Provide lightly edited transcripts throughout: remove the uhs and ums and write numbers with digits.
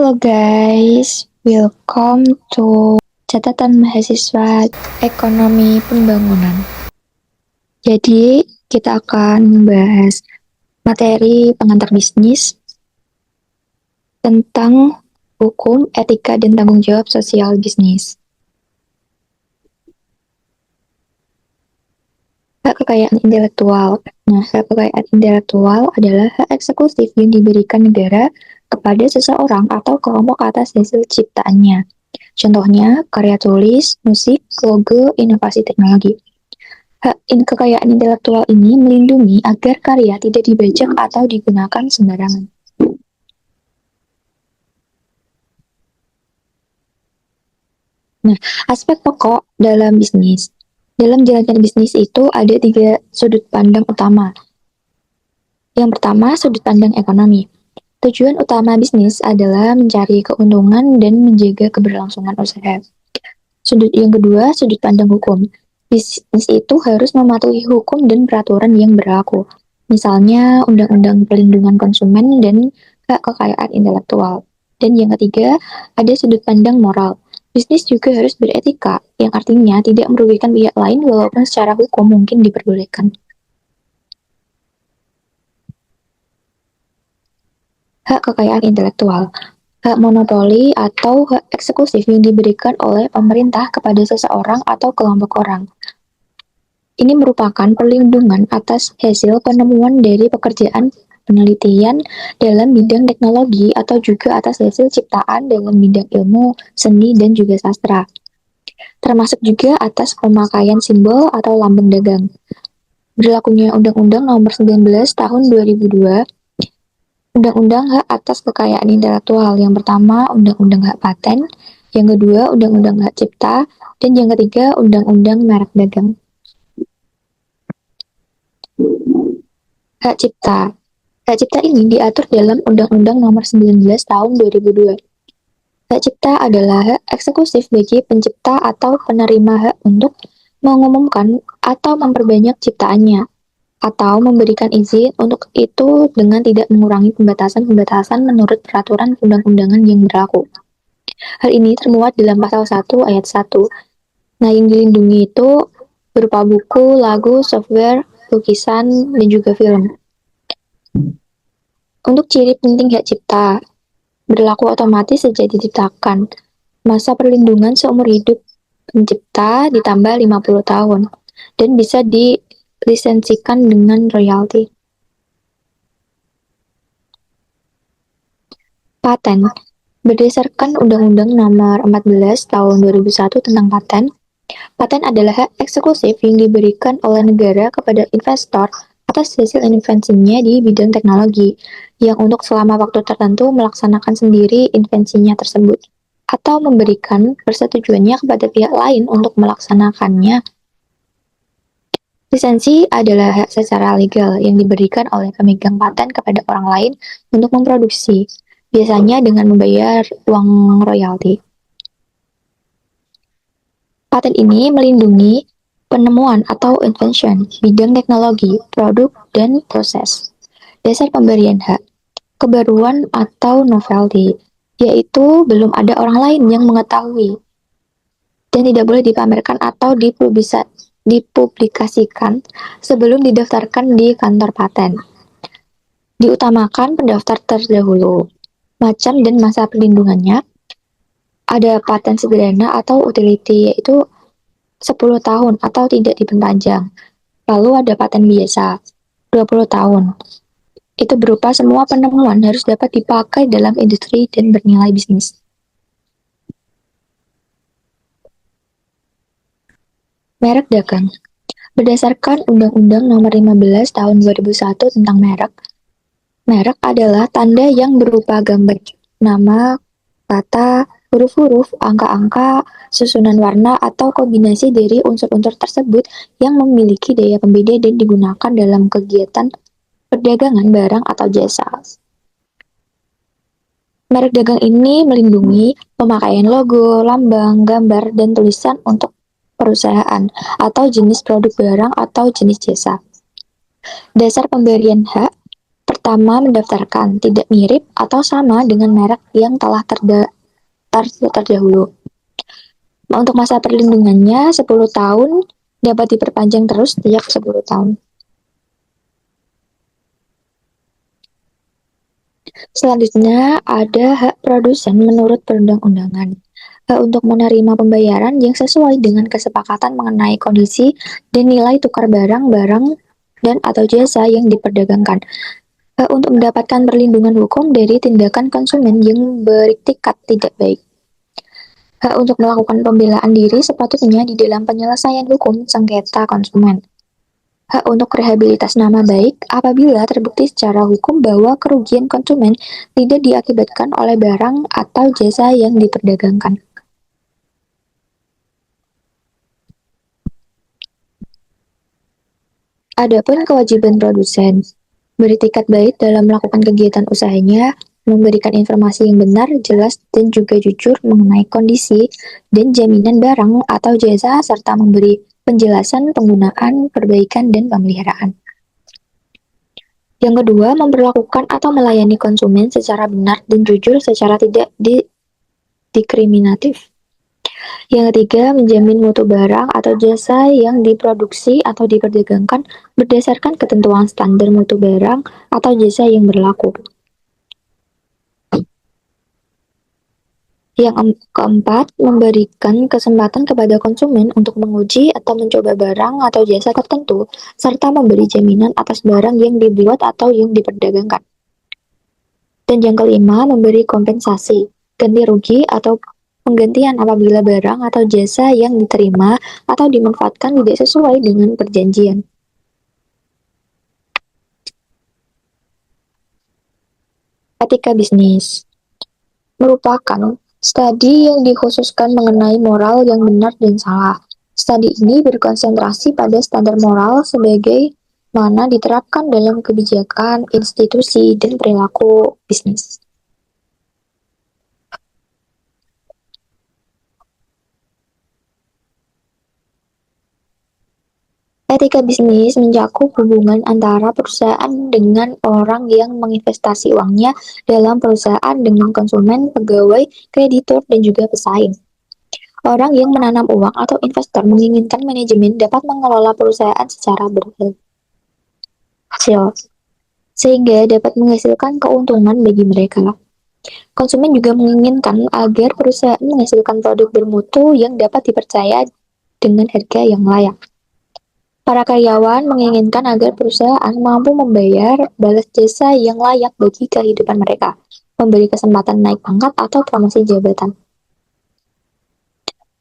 Halo guys, welcome to catatan mahasiswa ekonomi pembangunan. Jadi kita akan membahas materi pengantar bisnis tentang hukum, etika, dan tanggung jawab sosial bisnis. Hak kekayaan intelektual. Nah, hak kekayaan intelektual adalah hak eksekutif yang diberikan negara kepada seseorang atau kelompok atas hasil ciptaannya. Contohnya, karya tulis, musik, logo, inovasi teknologi. Hak kekayaan intelektual ini melindungi agar karya tidak dibajak atau digunakan sembarangan. Nah, aspek pokok dalam bisnis. Dalam jalankan bisnis itu ada 3 sudut pandang utama. Yang pertama, sudut pandang ekonomi. Tujuan utama bisnis adalah mencari keuntungan dan menjaga keberlangsungan usaha. Yang kedua, sudut pandang hukum. Bisnis itu harus mematuhi hukum dan peraturan yang berlaku. Misalnya, Undang-Undang Perlindungan Konsumen dan hak kekayaan intelektual. Dan yang ketiga, ada sudut pandang moral. Bisnis juga harus beretika, yang artinya tidak merugikan pihak lain walaupun secara hukum mungkin diperbolehkan. Hak kekayaan intelektual. Hak monopoli atau hak eksekutif yang diberikan oleh pemerintah kepada seseorang atau kelompok orang. Ini merupakan perlindungan atas hasil penemuan dari pekerjaan penelitian dalam bidang teknologi atau juga atas hasil ciptaan dalam bidang ilmu, seni, dan juga sastra. Termasuk juga atas pemakaian simbol atau lambang dagang. Berlakunya Undang-Undang Nomor 19 Tahun 2002, Undang-Undang Hak Atas Kekayaan Intelektual. Yang pertama, Undang-Undang Hak Paten. Yang kedua, Undang-Undang Hak Cipta. Dan yang ketiga, Undang-Undang Merek Dagang. Hak Cipta. Hak Cipta ini diatur dalam Undang-Undang Nomor 19 Tahun 2002. Hak Cipta adalah hak ekseklusif bagi pencipta atau penerima hak untuk mengumumkan atau memperbanyak ciptaannya, atau memberikan izin untuk itu dengan tidak mengurangi pembatasan-pembatasan menurut peraturan undang-undangan yang berlaku. Hal ini termuat dalam pasal 1 ayat 1. Nah, yang dilindungi itu berupa buku, lagu, software, lukisan, dan juga film. Untuk ciri penting hak cipta, berlaku otomatis sejak diciptakan. Masa perlindungan seumur hidup pencipta ditambah 50 tahun dan bisa dilisensikan dengan royalti. Paten. Berdasarkan Undang-Undang Nomor 14 Tahun 2001 tentang paten, paten adalah hak eksklusif yang diberikan oleh negara kepada investor atas hasil invensinya di bidang teknologi, yang untuk selama waktu tertentu melaksanakan sendiri invensinya tersebut, atau memberikan persetujuannya kepada pihak lain untuk melaksanakannya. Lisensi adalah hak secara legal yang diberikan oleh pemegang paten kepada orang lain untuk memproduksi, biasanya dengan membayar uang royalti. Paten ini melindungi penemuan atau invention, bidang teknologi, produk, dan proses. Dasar pemberian hak, kebaruan atau novelty, yaitu belum ada orang lain yang mengetahui dan tidak boleh dipamerkan atau dipublikasikan sebelum didaftarkan di kantor paten. Diutamakan pendaftar terdahulu. Macam dan masa perlindungannya, ada paten sederhana atau utility, yaitu 10 tahun atau tidak diperpanjang. Lalu ada paten biasa, 20 tahun. Itu berupa semua penemuan harus dapat dipakai dalam industri dan bernilai bisnis. Merek dagang. Berdasarkan Undang-Undang Nomor 15 Tahun 2001 tentang merek, merek adalah tanda yang berupa gambar, nama, kata, huruf-huruf, angka-angka, susunan warna, atau kombinasi dari unsur-unsur tersebut yang memiliki daya pembeda dan digunakan dalam kegiatan perdagangan barang atau jasa. Merek dagang ini melindungi pemakaian logo, lambang, gambar, dan tulisan untuk perusahaan atau jenis produk barang atau jenis jasa. Dasar pemberian hak. Pertama, mendaftarkan, tidak mirip atau sama dengan merek yang telah terdahulu. Untuk masa perlindungannya 10 tahun, dapat diperpanjang terus setiap 10 tahun. Selanjutnya, ada hak produsen menurut perundang-undangan. Hak untuk menerima pembayaran yang sesuai dengan kesepakatan mengenai kondisi dan nilai tukar barang-barang dan atau jasa yang diperdagangkan. Hak untuk mendapatkan perlindungan hukum dari tindakan konsumen yang beriktikat tidak baik. Hak untuk melakukan pembelaan diri sepatutnya di dalam penyelesaian hukum sengketa konsumen. Hak untuk rehabilitas nama baik apabila terbukti secara hukum bahwa kerugian konsumen tidak diakibatkan oleh barang atau jasa yang diperdagangkan. Adapun kewajiban produsen, beretikat baik dalam melakukan kegiatan usahanya, memberikan informasi yang benar, jelas, dan juga jujur mengenai kondisi dan jaminan barang atau jasa, serta memberi penjelasan penggunaan, perbaikan, dan pemeliharaan. Yang kedua, memperlakukan atau melayani konsumen secara benar dan jujur secara tidak diskriminatif. Yang ketiga, menjamin mutu barang atau jasa yang diproduksi atau diperdagangkan berdasarkan ketentuan standar mutu barang atau jasa yang berlaku. Yang keempat, memberikan kesempatan kepada konsumen untuk menguji atau mencoba barang atau jasa tertentu, serta memberi jaminan atas barang yang dibuat atau yang diperdagangkan. Dan yang kelima, memberi kompensasi, ganti rugi atau penggantian apabila barang atau jasa yang diterima atau dimanfaatkan tidak sesuai dengan perjanjian. Etika bisnis merupakan studi yang dikhususkan mengenai moral yang benar dan salah. Studi ini berkonsentrasi pada standar moral sebagai mana diterapkan dalam kebijakan, institusi, dan perilaku bisnis. Etika bisnis mencakup hubungan antara perusahaan dengan orang yang menginvestasi uangnya dalam perusahaan dengan konsumen, pegawai, kreditur, dan juga pesaing. Orang yang menanam uang atau investor menginginkan manajemen dapat mengelola perusahaan secara berhasil, sehingga dapat menghasilkan keuntungan bagi mereka. Konsumen juga menginginkan agar perusahaan menghasilkan produk bermutu yang dapat dipercaya dengan harga yang layak. Para karyawan menginginkan agar perusahaan mampu membayar balas jasa yang layak bagi kehidupan mereka, memberi kesempatan naik pangkat atau promosi jabatan.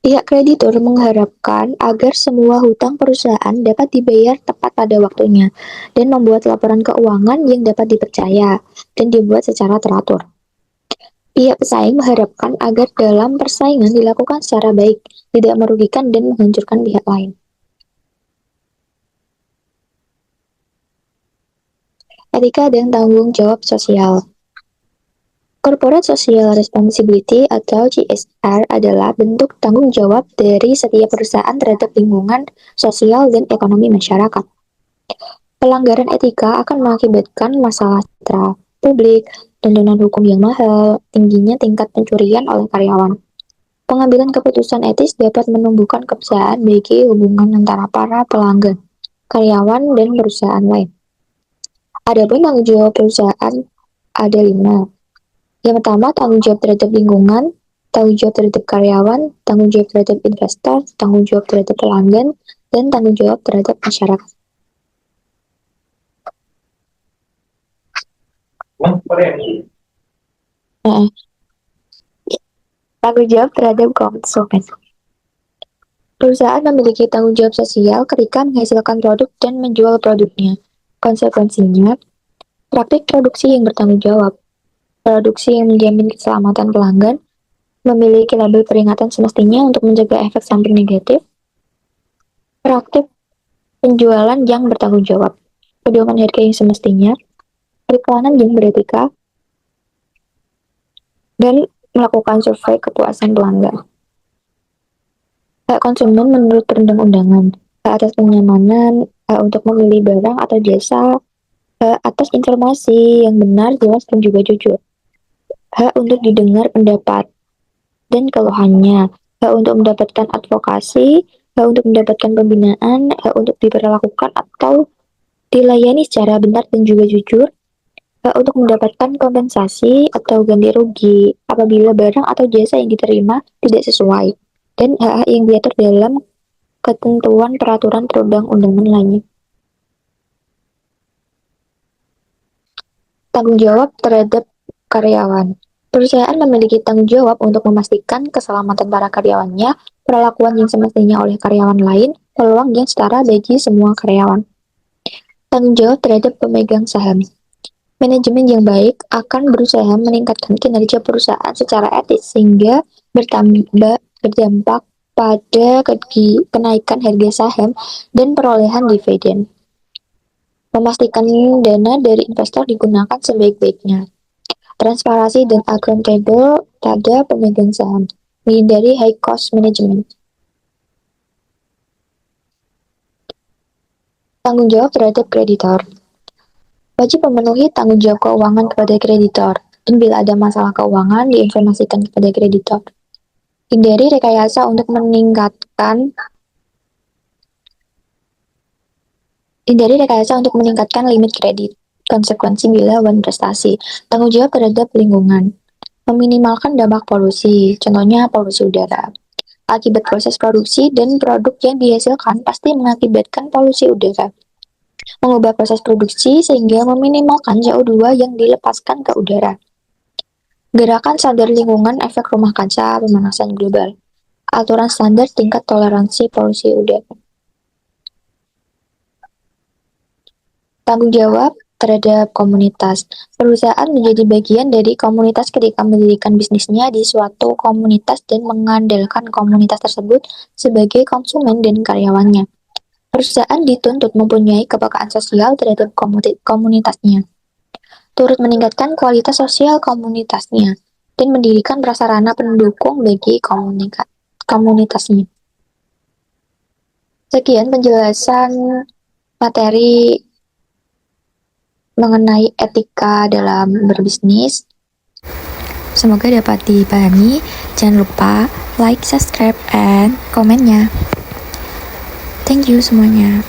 Pihak kreditur mengharapkan agar semua hutang perusahaan dapat dibayar tepat pada waktunya dan membuat laporan keuangan yang dapat dipercaya dan dibuat secara teratur. Pihak pesaing mengharapkan agar dalam persaingan dilakukan secara baik, tidak merugikan dan menghancurkan pihak lain. Etika dan tanggung jawab sosial. Corporate Social Responsibility atau CSR adalah bentuk tanggung jawab dari setiap perusahaan terhadap lingkungan, sosial, dan ekonomi masyarakat. Pelanggaran etika akan mengakibatkan masalah citra publik, tuntutan hukum yang mahal, tingginya tingkat pencurian oleh karyawan. Pengambilan keputusan etis dapat menumbuhkan kepesertaan bagi hubungan antara para pelanggan, karyawan, dan perusahaan lain. Adapun tanggung jawab perusahaan ada 5. Yang pertama, tanggung jawab terhadap lingkungan, tanggung jawab terhadap karyawan, tanggung jawab terhadap investor, tanggung jawab terhadap pelanggan, dan tanggung jawab terhadap masyarakat. Tanggung jawab terhadap konsumen. Perusahaan memiliki tanggung jawab sosial ketika menghasilkan produk dan menjual produknya. Konsekuensinya, praktik produksi yang bertanggung jawab, produksi yang menjamin keselamatan pelanggan, memiliki label peringatan semestinya untuk mencegah efek samping negatif, praktik penjualan yang bertanggung jawab, pedoman harga yang semestinya, periklanan yang beretika, dan melakukan survei kepuasan pelanggan. Hak konsumen menurut perundang-undangan, hak atas kenyamanan, hak untuk memilih barang atau jasa, Hak atas informasi yang benar, jelas, dan juga jujur. Hak untuk didengar pendapat dan keluhannya. Hak untuk mendapatkan advokasi, hak untuk mendapatkan pembinaan, hak untuk diperlakukan atau dilayani secara benar dan juga jujur, hak untuk mendapatkan kompensasi atau ganti rugi apabila barang atau jasa yang diterima tidak sesuai, dan hak-hak yang diatur dalam ketentuan peraturan perundang-undangan lainnya. Tanggung jawab terhadap karyawan. Perusahaan memiliki tanggung jawab untuk memastikan keselamatan para karyawannya, perlakuan yang semestinya oleh karyawan lain, peluang yang setara bagi semua karyawan. Tanggung jawab terhadap pemegang saham. Manajemen yang baik akan berusaha meningkatkan kinerja perusahaan secara etis sehingga berdampak pada kenaikan harga saham dan perolehan dividen. Memastikan dana dari investor digunakan sebaik-baiknya. Transparansi dan akuntabel pada pemegang saham. Menghindari high cost management. Tanggung jawab terhadap kreditor. Wajib memenuhi tanggung jawab keuangan kepada kreditor, dan bila ada masalah keuangan, diinformasikan kepada kreditor. Hindari rekayasa untuk meningkatkan limit kredit. Konsekuensi bila prestasi. Tanggung jawab terhadap lingkungan. Meminimalkan dampak polusi, contohnya polusi udara. Akibat proses produksi dan produk yang dihasilkan pasti mengakibatkan polusi udara. Mengubah proses produksi sehingga meminimalkan CO2 yang dilepaskan ke udara. Gerakan sadar lingkungan efek rumah kaca pemanasan global. Aturan standar tingkat toleransi polusi udara. Tanggung jawab terhadap komunitas. Perusahaan menjadi bagian dari komunitas ketika mendirikan bisnisnya di suatu komunitas dan mengandalkan komunitas tersebut sebagai konsumen dan karyawannya. Perusahaan dituntut mempunyai kepekaan sosial terhadap komunitasnya, turut meningkatkan kualitas sosial komunitasnya, dan mendirikan prasarana pendukung bagi komunitasnya. Sekian penjelasan materi mengenai etika dalam berbisnis. Semoga dapat dipahami. Jangan lupa like, subscribe, and komennya. Thank you semuanya.